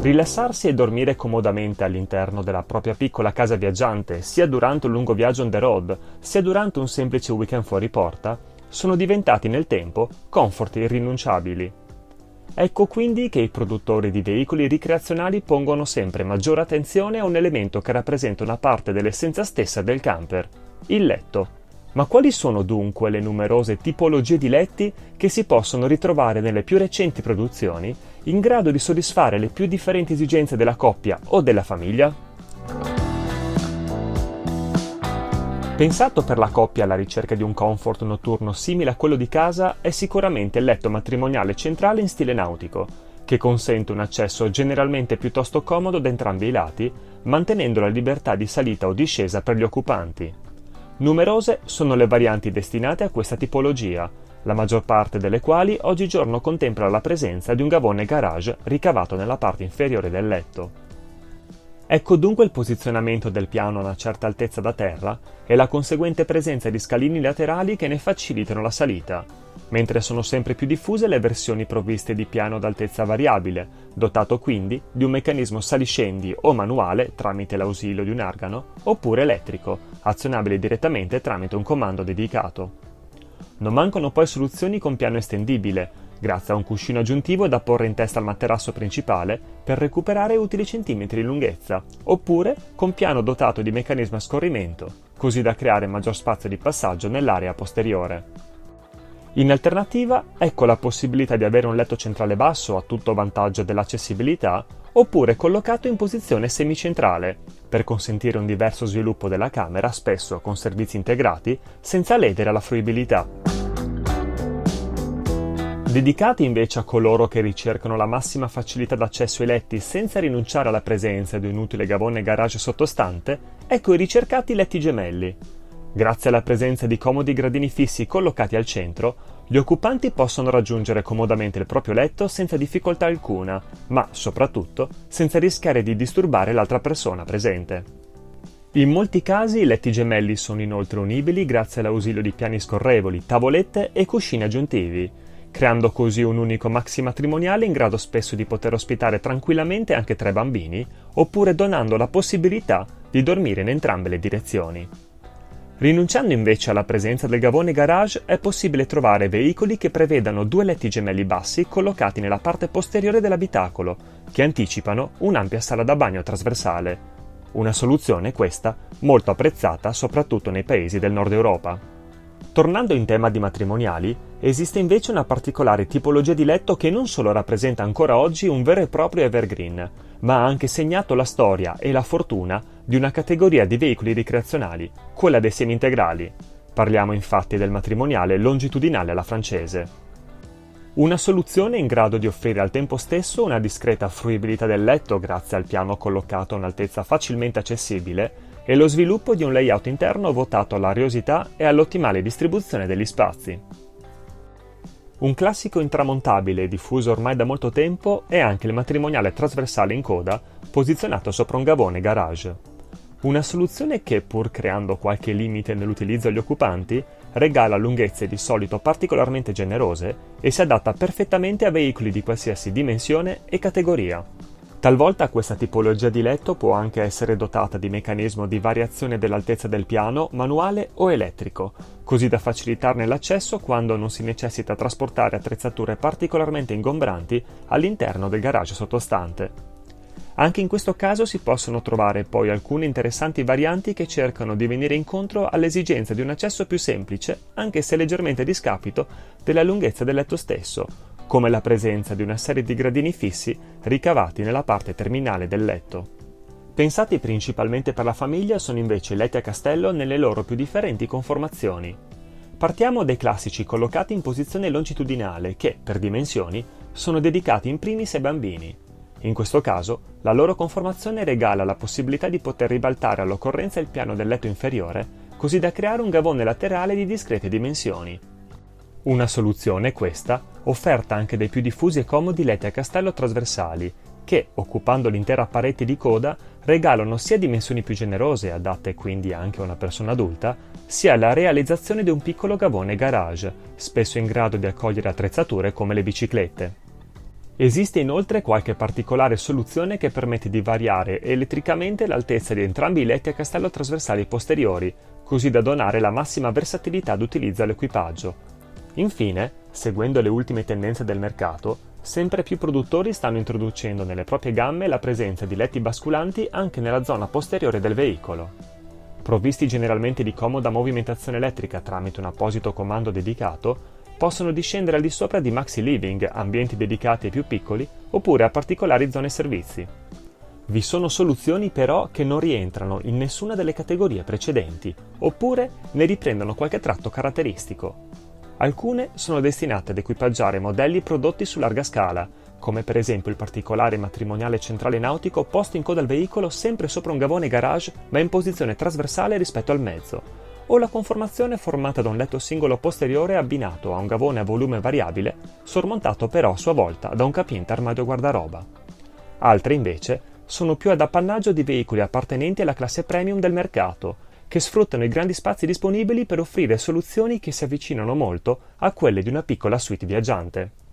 Rilassarsi e dormire comodamente all'interno della propria piccola casa viaggiante, sia durante un lungo viaggio on the road, sia durante un semplice weekend fuori porta, sono diventati nel tempo comfort irrinunciabili. Ecco quindi che i produttori di veicoli ricreazionali pongono sempre maggiore attenzione a un elemento che rappresenta una parte dell'essenza stessa del camper, il letto. Ma quali sono dunque le numerose tipologie di letti che si possono ritrovare nelle più recenti produzioni, in grado di soddisfare le più differenti esigenze della coppia o della famiglia? Pensato per la coppia alla ricerca di un comfort notturno simile a quello di casa, è sicuramente il letto matrimoniale centrale in stile nautico, che consente un accesso generalmente piuttosto comodo da entrambi i lati, mantenendo la libertà di salita o discesa per gli occupanti. Numerose sono le varianti destinate a questa tipologia, la maggior parte delle quali oggigiorno contempla la presenza di un gavone garage ricavato nella parte inferiore del letto. Ecco dunque il posizionamento del piano a una certa altezza da terra e la conseguente presenza di scalini laterali che ne facilitano la salita, mentre sono sempre più diffuse le versioni provviste di piano ad altezza variabile, dotato quindi di un meccanismo saliscendi o manuale tramite l'ausilio di un argano, oppure elettrico, azionabile direttamente tramite un comando dedicato. Non mancano poi soluzioni con piano estendibile, grazie a un cuscino aggiuntivo da porre in testa al materasso principale per recuperare utili centimetri di lunghezza, oppure con piano dotato di meccanismo a scorrimento, così da creare maggior spazio di passaggio nell'area posteriore. In alternativa, ecco la possibilità di avere un letto centrale basso a tutto vantaggio dell'accessibilità, oppure collocato in posizione semicentrale, per consentire un diverso sviluppo della camera, spesso con servizi integrati, senza ledere la fruibilità. Dedicati invece a coloro che ricercano la massima facilità d'accesso ai letti senza rinunciare alla presenza di un utile gavone garage sottostante, ecco i ricercati letti gemelli. Grazie alla presenza di comodi gradini fissi collocati al centro, gli occupanti possono raggiungere comodamente il proprio letto senza difficoltà alcuna, ma soprattutto senza rischiare di disturbare l'altra persona presente. In molti casi i letti gemelli sono inoltre unibili grazie all'ausilio di piani scorrevoli, tavolette e cuscini aggiuntivi, creando così un unico maxi matrimoniale in grado spesso di poter ospitare tranquillamente anche 3 bambini, oppure donando la possibilità di dormire in entrambe le direzioni. Rinunciando invece alla presenza del gavone garage, è possibile trovare veicoli che prevedano 2 letti gemelli bassi collocati nella parte posteriore dell'abitacolo, che anticipano un'ampia sala da bagno trasversale. Una soluzione, questa, molto apprezzata soprattutto nei paesi del nord Europa. Tornando in tema di matrimoniali, esiste invece una particolare tipologia di letto che non solo rappresenta ancora oggi un vero e proprio evergreen, ma ha anche segnato la storia e la fortuna di una categoria di veicoli ricreazionali, quella dei semi-integrali. Parliamo infatti del matrimoniale longitudinale alla francese. Una soluzione in grado di offrire al tempo stesso una discreta fruibilità del letto grazie al piano collocato a un'altezza facilmente accessibile e lo sviluppo di un layout interno votato all'ariosità e all'ottimale distribuzione degli spazi. Un classico intramontabile diffuso ormai da molto tempo è anche il matrimoniale trasversale in coda posizionato sopra un gavone garage. Una soluzione che, pur creando qualche limite nell'utilizzo agli occupanti, regala lunghezze di solito particolarmente generose e si adatta perfettamente a veicoli di qualsiasi dimensione e categoria. Talvolta questa tipologia di letto può anche essere dotata di meccanismo di variazione dell'altezza del piano manuale o elettrico, così da facilitarne l'accesso quando non si necessita trasportare attrezzature particolarmente ingombranti all'interno del garage sottostante. Anche in questo caso si possono trovare poi alcune interessanti varianti che cercano di venire incontro all'esigenza di un accesso più semplice, anche se leggermente a discapito della lunghezza del letto stesso, come la presenza di una serie di gradini fissi ricavati nella parte terminale del letto. Pensati principalmente per la famiglia sono invece i letti a castello nelle loro più differenti conformazioni. Partiamo dai classici collocati in posizione longitudinale che, per dimensioni, sono dedicati in primis ai bambini. In questo caso, la loro conformazione regala la possibilità di poter ribaltare all'occorrenza il piano del letto inferiore, così da creare un gavone laterale di discrete dimensioni. Una soluzione, questa, offerta anche dai più diffusi e comodi letti a castello trasversali, che, occupando l'intera parete di coda, regalano sia dimensioni più generose, adatte quindi anche a una persona adulta, sia la realizzazione di un piccolo gavone garage, spesso in grado di accogliere attrezzature come le biciclette. Esiste inoltre qualche particolare soluzione che permette di variare elettricamente l'altezza di entrambi i letti a castello trasversali posteriori, così da donare la massima versatilità d'utilizzo all'equipaggio. Infine, seguendo le ultime tendenze del mercato, sempre più produttori stanno introducendo nelle proprie gamme la presenza di letti basculanti anche nella zona posteriore del veicolo. Provvisti generalmente di comoda movimentazione elettrica tramite un apposito comando dedicato, possono discendere al di sopra di maxi living, ambienti dedicati ai più piccoli, oppure a particolari zone servizi. Vi sono soluzioni però che non rientrano in nessuna delle categorie precedenti, oppure ne riprendono qualche tratto caratteristico. Alcune sono destinate ad equipaggiare modelli prodotti su larga scala, come per esempio il particolare matrimoniale centrale nautico posto in coda al veicolo sempre sopra un gavone garage ma in posizione trasversale rispetto al mezzo, o la conformazione formata da un letto singolo posteriore abbinato a un gavone a volume variabile, sormontato però a sua volta da un capiente armadio guardaroba. Altre invece sono più ad appannaggio di veicoli appartenenti alla classe premium del mercato, che sfruttano i grandi spazi disponibili per offrire soluzioni che si avvicinano molto a quelle di una piccola suite viaggiante.